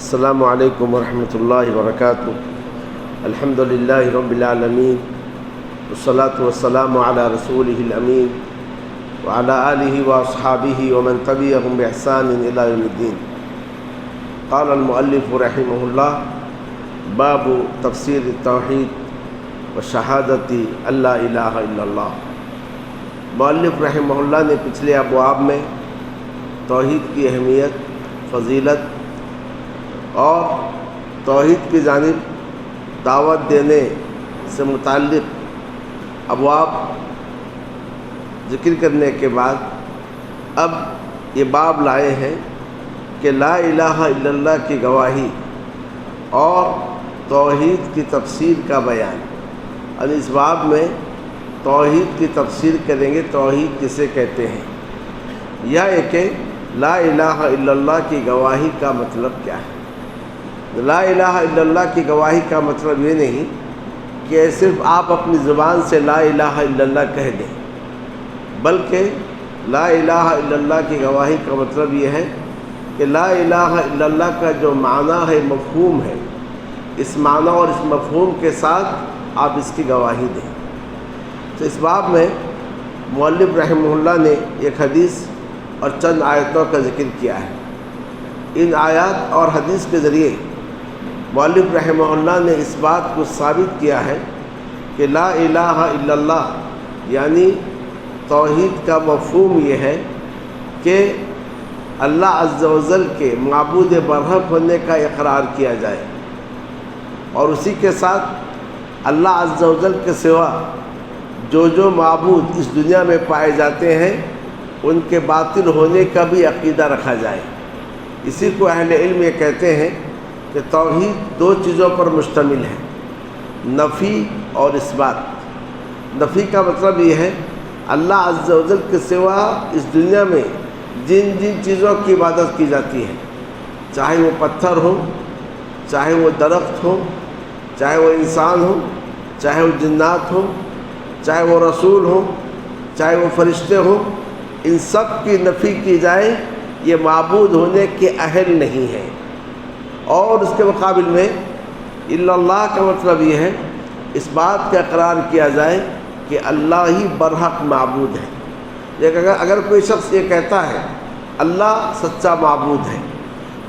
السلام علیکم ورحمۃ اللہ وبرکاتہ۔ الحمد للہ رب العالمین والصلاة والسلام علی رسولہ الامین وعلی آلہ واصحابہ ومن تبعہم بإحسان الی یوم الدین۔ قال المؤلف رحمہ اللہ: باب تفسیر التوحید وشہادت اللہ الہ الا اللہ۔ مؤلف رحمہ اللہ نے پچھلے ابواب میں توحید کی اہمیت، فضیلت اور توحید کی جانب دعوت دینے سے متعلق ابواب ذکر کرنے کے بعد اب یہ باب لائے ہیں کہ لا الہ الا اللہ کی گواہی اور توحید کی تفسیر کا بیان۔ اور اس باب میں توحید کی تفسیر کریں گے، توحید کسے کہتے ہیں، یا یہ کہ لا الہ الا اللہ کی گواہی کا مطلب کیا ہے۔ لا الہ الا اللہ کی گواہی کا مطلب یہ نہیں کہ صرف آپ اپنی زبان سے لا الہ الا اللہ کہہ دیں، بلکہ لا الہ الا اللہ کی گواہی کا مطلب یہ ہے کہ لا الہ الا اللہ کا جو معنی ہے، مفہوم ہے، اس معنی اور اس مفہوم کے ساتھ آپ اس کی گواہی دیں۔ تو اس باب میں مؤلف رحمہ اللہ نے ایک حدیث اور چند آیتوں کا ذکر کیا ہے۔ ان آیات اور حدیث کے ذریعے مؤلف رحمہ اللہ نے اس بات کو ثابت کیا ہے کہ لا الہ الا اللہ یعنی توحید کا مفہوم یہ ہے کہ اللہ عز و جل کے معبود برحق ہونے کا اقرار کیا جائے، اور اسی کے ساتھ اللہ عز و جل کے سوا جو معبود اس دنیا میں پائے جاتے ہیں ان کے باطل ہونے کا بھی عقیدہ رکھا جائے۔ اسی کو اہل علم یہ کہتے ہیں کہ توحید دو چیزوں پر مشتمل ہے، نفی اور اثبات۔ نفی کا مطلب یہ ہے اللہ عز و جل کے سوا اس دنیا میں جن چیزوں کی عبادت کی جاتی ہے، چاہے وہ پتھر ہو، چاہے وہ درخت ہو، چاہے وہ انسان ہو، چاہے وہ جنات ہو، چاہے وہ رسول ہو، چاہے وہ فرشتے ہوں، ان سب کی نفی کی جائے، یہ معبود ہونے کے اہل نہیں ہے۔ اور اس کے مقابل میں الا اللہ کا مطلب یہ ہے اس بات کا اقرار کیا جائے کہ اللہ ہی برحق معبود ہے۔ لیکن اگر کوئی شخص یہ کہتا ہے اللہ سچا معبود ہے،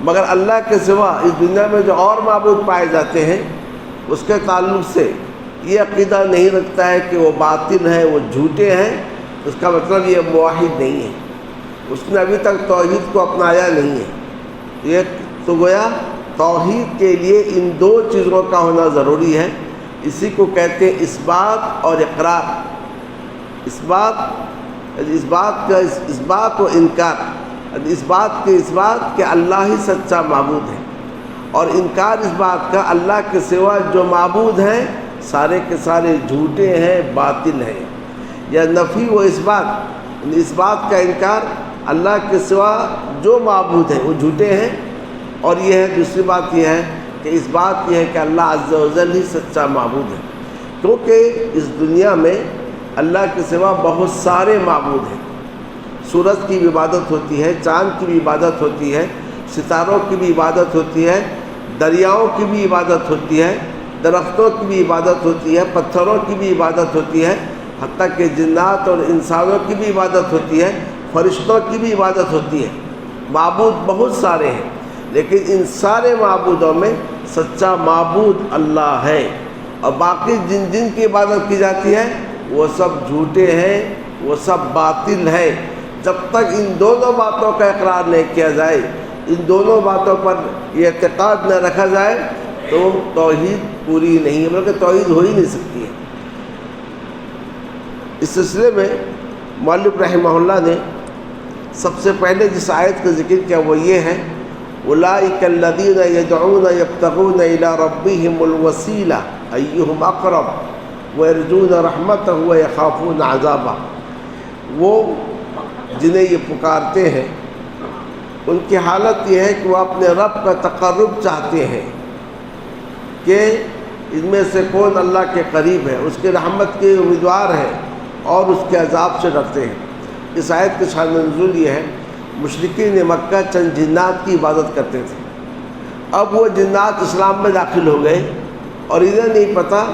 مگر اللہ کے سوا اس دنیا میں جو اور معبود پائے جاتے ہیں اس کے تعلق سے یہ عقیدہ نہیں رکھتا ہے کہ وہ باطل ہیں، وہ جھوٹے ہیں، اس کا مطلب یہ موحد نہیں ہے، اس نے ابھی تک توحید کو اپنایا نہیں ہے۔ یہ تو گویا توحید کے لیے ان دو چیزوں کا ہونا ضروری ہے۔ اسی کو کہتے ہیں اثبات اور اقرار۔ اثبات و انکار، اس بات کہ اللہ ہی سچا معبود ہے، اور انکار اس بات کا اللہ کے سوا جو معبود ہیں سارے کے سارے جھوٹے ہیں، باطل ہیں۔ یا نفی و اس بات کا انکار اللہ کے سوا جو معبود ہیں وہ جھوٹے ہیں، اور یہ ہے دوسری بات یہ ہے کہ اس بات یہ ہے کہ اللہ عز و جل ہی سچا معبود ہے، کیونکہ اس دنیا میں اللہ کے سوا بہت سارے معبود ہیں۔ سورج کی بھی عبادت ہوتی ہے، چاند کی بھی عبادت ہوتی ہے، ستاروں کی بھی عبادت ہوتی ہے، دریاؤں کی بھی عبادت ہوتی ہے، درختوں کی بھی عبادت ہوتی ہے، پتھروں کی بھی عبادت ہوتی ہے، حتیٰ کہ جنات اور انسانوں کی بھی عبادت ہوتی ہے، فرشتوں کی بھی عبادت ہوتی ہے۔ معبود بہت سارے ہیں، لیکن ان سارے معبودوں میں سچا معبود اللہ ہے، اور باقی جن کی عبادت کی جاتی ہے وہ سب جھوٹے ہیں، وہ سب باطل ہیں۔ جب تک ان دونوں باتوں کا اقرار نہیں کیا جائے، ان دونوں باتوں پر یہ اعتقاد نہ رکھا جائے تو توحید پوری نہیں ہے، بلکہ توحید ہو ہی نہیں سکتی ہے۔ اس سلسلے میں مؤلف رحمہ اللہ نے سب سے پہلے جس آیت کا ذکر کیا وہ یہ ہے: اولئک الذین یدعون یبتغون الی ربہم الوسیلہ ایہم اقرب ویرجون رحمتہ ویخافون عذابہ۔ وہ جنہیں یہ پکارتے ہیں ان کی حالت یہ ہے کہ وہ اپنے رب کا تقرب چاہتے ہیں کہ ان میں سے کون اللہ کے قریب ہے، اس کے رحمت کے امیدوار ہیں اور اس کے عذاب سے ڈرتے ہیں۔ اس آیت کے شان نزول یہ ہے، مشرکین مکہ چند جنات کی عبادت کرتے تھے، اب وہ جنات اسلام میں داخل ہو گئے اور انہیں نہیں پتہ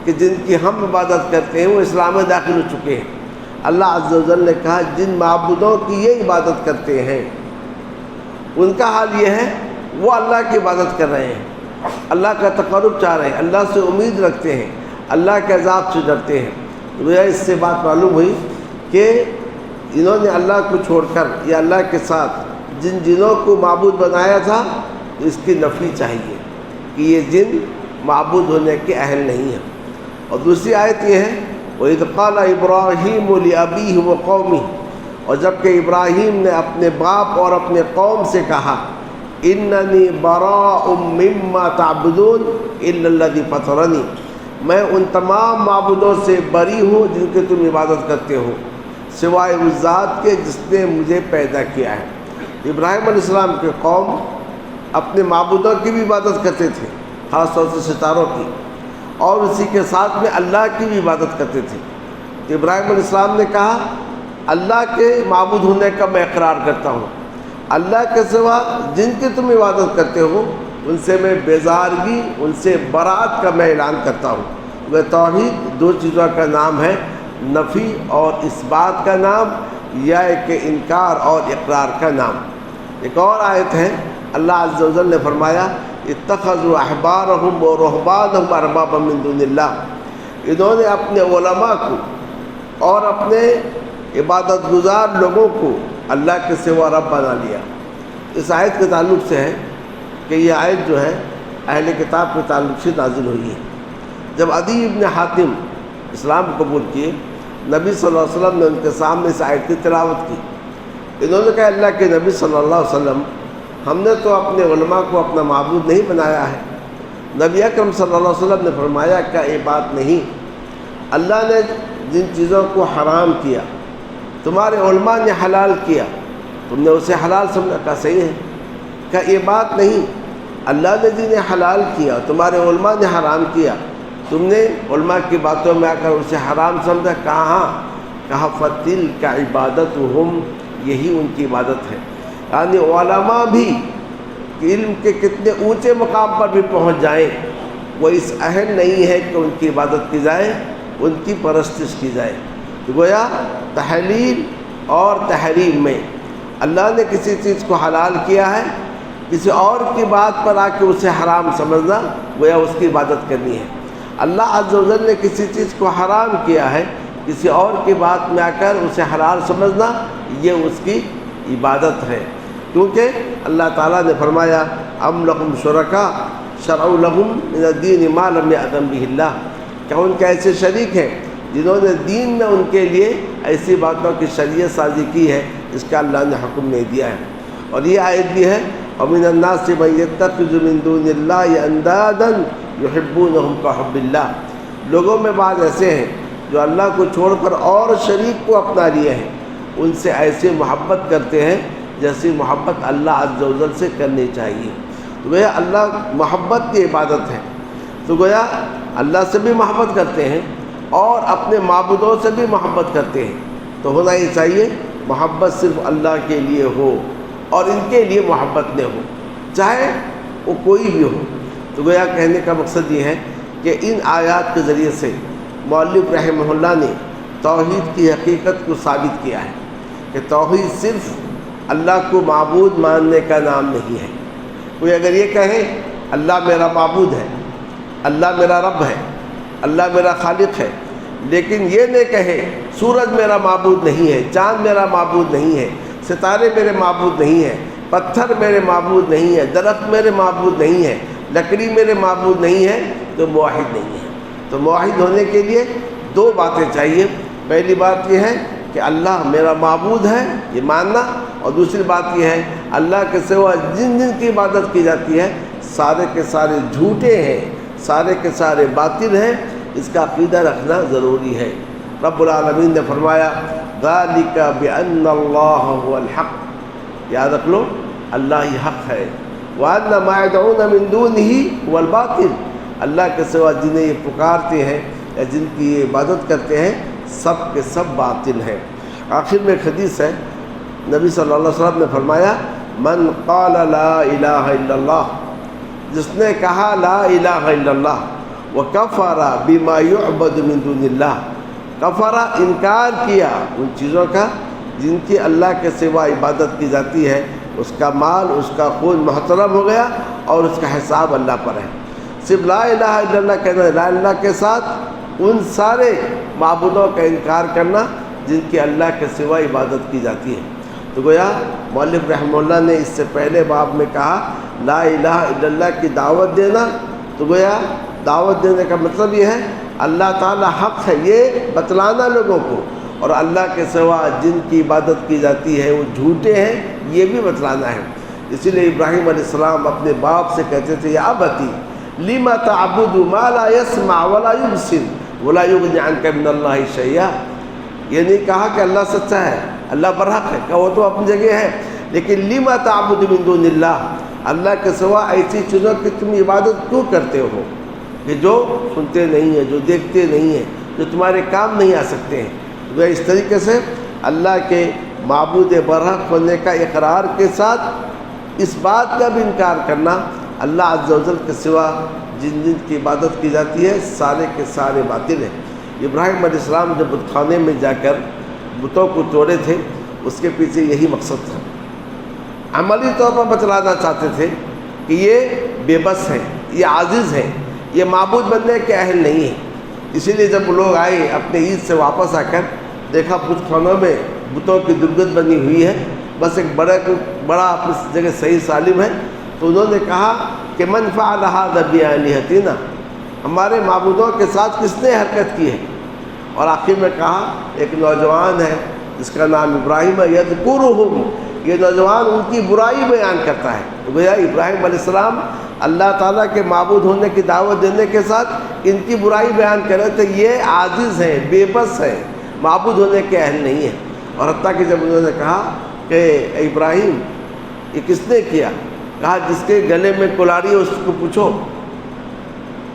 کہ جن کی ہم عبادت کرتے ہیں وہ اسلام میں داخل ہو چکے ہیں۔ اللہ عز و جل نے کہا جن معبودوں کی یہ عبادت کرتے ہیں ان کا حال یہ ہے وہ اللہ کی عبادت کر رہے ہیں، اللہ کا تقرب چاہ رہے ہیں، اللہ سے امید رکھتے ہیں، اللہ کے عذاب سے ڈرتے ہیں۔ تو اس سے بات معلوم ہوئی کہ انہوں نے اللہ کو چھوڑ کر یا اللہ کے ساتھ جن جنوں کو معبود بنایا تھا اس کی نفی چاہیے کہ یہ جن معبود ہونے کے اہل نہیں ہیں۔ اور دوسری آیت یہ ہے وَإِذْ قَالَ إِبْرَاهِيمُ لِأَبِيهِ وَقَوْمِهِ، اور جب کہ ابراہیم نے اپنے باپ اور اپنے قوم سے کہا إِنَّنِي بَرَاءٌ مِّمَّا تَعْبُدُونَ إِلَّا الَّذِي فَطَرَنِي، میں ان تمام معبودوں سے بری ہوں جن کی تم عبادت کرتے ہو سوائے اس ذات کے جس نے مجھے پیدا کیا ہے۔ ابراہیم علیہ السلام کے قوم اپنے معبودوں کی بھی عبادت کرتے تھے، خاص طور سے ستاروں کی، اور اسی کے ساتھ میں اللہ کی بھی عبادت کرتے تھے۔ تو ابراہیم علیہ السلام نے کہا اللہ کے معبود ہونے کا میں اقرار کرتا ہوں، اللہ کے سوا جن کی تم عبادت کرتے ہو ان سے میں بیزارگی، ان سے برات کا میں اعلان کرتا ہوں۔ وہ توحید دو چیزوں کا نام ہے، نفی اور اس بات کا نام، یا کہ انکار اور اقرار کا نام۔ ایک اور آیت ہے اللہ عز و جل نے فرمایا اتخذوا احبارهم ورهبانهم اربابا من دون اللہ، انہوں نے اپنے علماء کو اور اپنے عبادت گزار لوگوں کو اللہ کے سوا رب بنا لیا۔ اس آیت کے تعلق سے ہے کہ یہ آیت جو ہے اہل کتاب کے تعلق سے نازل ہوئی ہے۔ جب عدی ابن حاتم اسلام قبول کیے، نبی صلی اللہ علیہ وسلم نے ان کے سامنے اس آیت کی تلاوت کی۔ انہوں نے کہا اللہ کے نبی صلی اللہ علیہ وسلم ہم نے تو اپنے علماء کو اپنا معبود نہیں بنایا ہے۔ نبی اکرم صلی اللہ علیہ وسلم نے فرمایا کہ یہ بات نہیں، اللہ نے جن چیزوں کو حرام کیا تمہارے علماء نے حلال کیا، تم نے اسے حلال سمجھا، کہا صحیح ہے، کہ یہ بات نہیں، اللہ نے جنہیں حلال کیا تمہارے علماء نے حرام کیا، تم نے علماء کی باتوں میں آ کر اسے حرام سمجھا، کہاں؟ کہا فَتِلْكَ عِبَادَتُهُمْ، یہی ان کی عبادت ہے۔ یعنی علماء بھی علم کے کتنے اونچے مقام پر بھی پہنچ جائیں وہ اس اہل نہیں ہے کہ ان کی عبادت کی جائے، ان کی پرستش کی جائے۔ تو گویا تحلیل اور تحریم میں اللہ نے کسی چیز کو حلال کیا ہے، کسی اور کی بات پر آ کے اسے حرام سمجھنا گویا اس کی عبادت کرنی ہے۔ اللہ عز و جل نے کسی چیز کو حرام کیا ہے، کسی اور کی بات میں آ کر اسے حلال سمجھنا یہ اس کی عبادت ہے، کیونکہ اللہ تعالیٰ نے فرمایا ام لہم شرکاء شرعوا لہم من الدین ما لم یأذن بہ اللہ، کیا ان کے ایسے شریک ہیں جنہوں نے دین میں ان کے لیے ایسی باتوں کی شریعت سازی کی ہے جس کا اللہ نے حکم نہیں دیا ہے۔ اور یہ آیت بھی ہے وَمِنَ النَّاسِ مَن يَتَّخِذُ مِن دُونِ اللَّهِ أَندَادًا يُحِبُّونَهُمْ كَحُبِّ اللَّهِ، لوگوں میں بعض ایسے ہیں جو اللہ کو چھوڑ کر اور شریک کو اپنا لیے ہیں، ان سے ایسے محبت کرتے ہیں جیسی محبت اللہ عز و جل سے کرنی چاہیے۔ تو گویا اللہ محبت کی عبادت ہے، تو گویا اللہ سے بھی محبت کرتے ہیں اور اپنے معبودوں سے بھی محبت کرتے ہیں۔ تو ہونا ہی چاہیے محبت صرف اللہ کے لیے ہو اور ان کے لیے محبت نہ ہو، چاہے وہ کوئی بھی ہو۔ تو گویا کہنے کا مقصد یہ ہے کہ ان آیات کے ذریعے سے مؤلف رحمہ اللہ نے توحید کی حقیقت کو ثابت کیا ہے کہ توحید صرف اللہ کو معبود ماننے کا نام نہیں ہے۔ کوئی اگر یہ کہے اللہ میرا معبود ہے، اللہ میرا رب ہے، اللہ میرا خالق ہے، لیکن یہ نہ کہے سورج میرا معبود نہیں ہے، چاند میرا معبود نہیں ہے، ستارے میرے معبود نہیں ہیں، پتھر میرے معبود نہیں ہے، درخت میرے معبود نہیں ہے، لکڑی میرے معبود نہیں ہے، تو موحد نہیں ہے۔ تو موحد ہونے کے لیے دو باتیں چاہیے۔ پہلی بات یہ ہے کہ اللہ میرا معبود ہے، یہ ماننا، اور دوسری بات یہ ہے اللہ کے سوا جن جن کی عبادت کی جاتی ہے سارے کے سارے جھوٹے ہیں، سارے کے سارے باطل ہیں، اس کا عقیدہ رکھنا ضروری ہے۔ رب العالمین نے فرمایا ذَلِكَ بِأَنَّ اللَّهَ هُوَ الْحَقُّ، یاد رکھ لو اللہ ہی حق ہے، وَأَنَّ مَا يَدْعُونَ مِن دُونِهِ هُوَ الْبَاطِلُ، اللہ کے سوا جنہیں یہ پکارتے ہیں یا جن کی یہ عبادت کرتے ہیں سب کے سب باطل ہیں۔ آخر میں ایک حدیث ہے، نبی صلی اللہ علیہ وسلم نے فرمایا من قال لا الہ الا اللہ، جس نے کہا لا الہ الا اللہ وکفر بما یعبد من دون اللہ، کفر انکار کیا ان چیزوں کا جن کی اللہ کے سوا عبادت کی جاتی ہے، اس کا مال اس کا خون محترم ہو گیا اور اس کا حساب اللہ پر ہے۔ صرف لا الہ الا اللہ کہنا، لا الہ کے ساتھ ان سارے معبودوں کا انکار کرنا جن کی اللہ کے سوا عبادت کی جاتی ہے۔ تو گویا مؤلف رحمہ اللہ نے اس سے پہلے باب میں کہا لا الہ الا اللہ کی دعوت دینا، تو گویا دعوت دینے کا مطلب یہ ہے اللہ تعالی حق ہے یہ بتلانا لوگوں کو، اور اللہ کے سوا جن کی عبادت کی جاتی ہے وہ جھوٹے ہیں یہ بھی بتلانا ہے۔ اسی لیے ابراہیم علیہ السلام اپنے باپ سے کہتے تھے یا ابتی لما تعبد ما لا يسمع ولا يبصر ولا يغني عنك من اللہ شیئا۔ یہ نہیں کہا کہ اللہ سچا ہے، اللہ برحق ہے، کہ وہ تو اپنی جگہ ہے، لیکن لما تعبد من دون اللہ، اللہ کے سوا ایسی چیزوں کی تم عبادت کیوں کرتے ہو کہ جو سنتے نہیں ہیں، جو دیکھتے نہیں ہیں، جو تمہارے کام نہیں آ سکتے ہیں۔ وہ اس طریقے سے اللہ کے معبود برحق ہونے کا اقرار کے ساتھ اس بات کا بھی انکار کرنا اللہ عز و جل کے سوا جن جن کی عبادت کی جاتی ہے سارے کے سارے باطل ہیں۔ ابراہیم علیہ السلام جب بت خانے میں جا کر بتوں کو توڑے تھے اس کے پیچھے یہی مقصد تھا، عملی طور پر بتلانا چاہتے تھے کہ یہ بے بس ہیں، یہ عاجز ہیں، یہ معبود بننے کے اہل نہیں ہیں۔ اسی لیے جب لوگ آئے اپنے عید سے واپس آ کر دیکھا بت خانوں میں بتوں کی درگت بنی ہوئی ہے، بس ایک بڑا اپنی جگہ صحیح سالم ہے، تو انہوں نے کہا کہ من فعل ھذا بآلہتنا، ہمارے معبودوں کے ساتھ کس نے حرکت کی ہے؟ اور آخر میں کہا ایک نوجوان ہے جس کا نام ابراہیم ہے، یذکرہم، یہ نوجوان ان کی برائی بیان کرتا ہے۔ تو گویا ابراہیم علیہ السلام اللہ تعالیٰ کے معبود ہونے کی دعوت دینے کے ساتھ ان کی برائی بیان کر رہے تھے، یہ عاجز ہیں، بے بس ہیں، معبود ہونے کے اہل نہیں ہیں۔ اور حتیٰ کہ جب انہوں نے کہا کہ اے ابراہیم یہ کس نے کیا؟ کہا جس کے گلے میں کلاڑی ہے اس کو پوچھو۔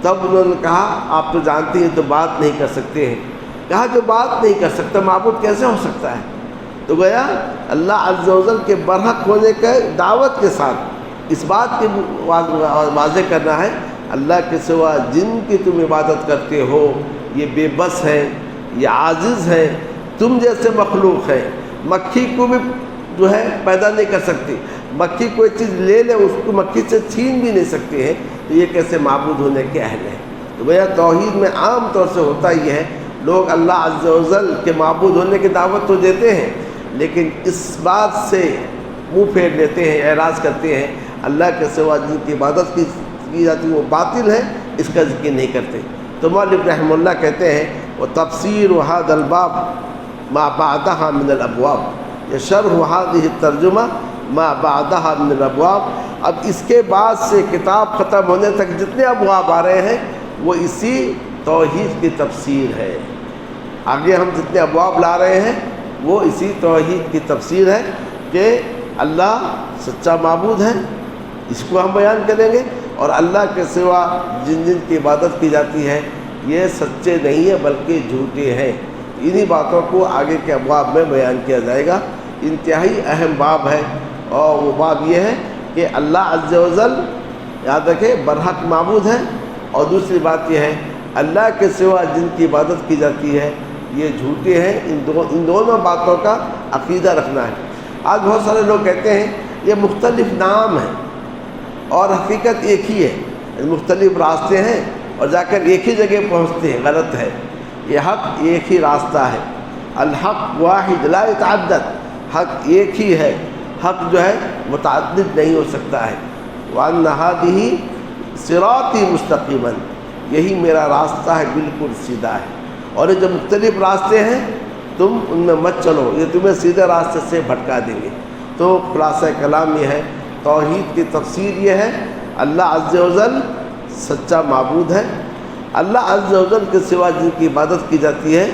تب انہوں نے کہا آپ تو جانتی ہیں تو بات نہیں کر سکتے ہیں۔ کہا جو بات نہیں کر سکتا معبود کیسے ہو سکتا ہے؟ تو گویا اللہ عز و جل کے برحق ہونے کے دعوت کے ساتھ اس بات کی واضح کرنا ہے اللہ کے سوا جن کی تم عبادت کرتے ہو یہ بے بس ہیں، یہ عاجز ہیں، تم جیسے مخلوق ہیں، مکھی کو بھی جو ہے پیدا نہیں کر سکتی، مکھی کوئی چیز لے لے اس کو مکھی سے چھین بھی نہیں سکتے ہیں، تو یہ کیسے معبود ہونے کے اہل ہیں؟ تو گویا توحید میں عام طور سے ہوتا یہ ہے لوگ اللہ عز و جل کے معبود ہونے کی دعوت تو دیتے ہیں لیکن اس بات سے منہ پھیر لیتے ہیں، اعراض کرتے ہیں اللہ کے سوا جن کی عبادت کی جاتی وہ باطل ہے، اس کا ذکر نہیں کرتے۔ تو مؤلف رحمہ اللہ کہتے ہیں وہ تفسیر ھذا الباب ما بعدها من الابواب، یہ شرح هذه الترجمہ ما بعدها من الابواب، اب اس کے بعد سے کتاب ختم ہونے تک جتنے ابواب آ رہے ہیں وہ اسی توحید کی تفسیر ہے۔ آگے ہم جتنے ابواب لا رہے ہیں وہ اسی توحید کی تفسیر ہے کہ اللہ سچا معبود ہے، اس کو ہم بیان کریں گے، اور اللہ کے سوا جن جن کی عبادت کی جاتی ہے یہ سچے نہیں ہیں بلکہ جھوٹے ہیں۔ انہی باتوں کو آگے کے ابواب میں بیان کیا جائے گا۔ انتہائی اہم باب ہے اور وہ باب یہ ہے کہ اللہ عز و جل یاد رکھے برحق معبود ہے، اور دوسری بات یہ ہے اللہ کے سوا جن کی عبادت کی جاتی ہے یہ جھوٹے ہیں۔ ان دونوں باتوں کا عقیدہ رکھنا ہے۔ آج بہت سارے لوگ کہتے ہیں یہ مختلف نام ہیں اور حقیقت ایک ہی ہے، مختلف راستے ہیں اور جا کر ایک ہی جگہ پہنچتے ہیں، غلط ہے۔ یہ حق ایک ہی راستہ ہے، الحق واحد لا يتعدد، حق ایک ہی ہے، حق جو ہے متعدد نہیں ہو سکتا ہے۔ وَأَنَّ هَذِهِ صِرَاطِي مُسْتَقِيمًا، یہی میرا راستہ ہے، بالکل سیدھا ہے، اور یہ جو مختلف راستے ہیں تم ان میں مت چلو، یہ تمہیں سیدھے راستے سے بھٹکا دیں گے۔ تو خلاصہ کلام یہ ہے، توحید کی تفسیر یہ ہے اللہ عز و جل سچا معبود ہے، اللہ عز و جل کے سوا جن کی عبادت کی جاتی ہے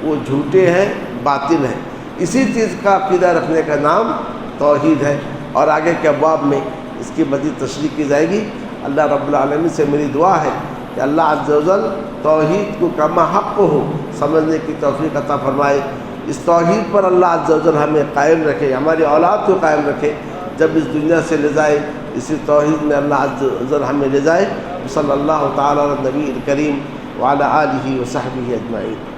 وہ جھوٹے ہیں، باطل ہیں۔ اسی چیز کا عقیدہ رکھنے کا نام توحید ہے، اور آگے کے ابواب میں اس کی مزید تشریح کی جائے گی۔ اللہ رب العالمین سے میری دعا ہے کہ اللہ عز و جل توحید کو کما حق ہو سمجھنے کی توفیق عطا فرمائے، اس توحید پر اللہ عز و جل ہمیں قائم رکھے، ہماری اولاد کو قائم رکھے، جب اس دنیا سے لے جائے اسی توحید میں اللہ عز و جل ہمیں لے جائے۔ صلی اللہ تعالیٰ علی نبی الکریم وعلی آلہ وصحبہ اجمعین۔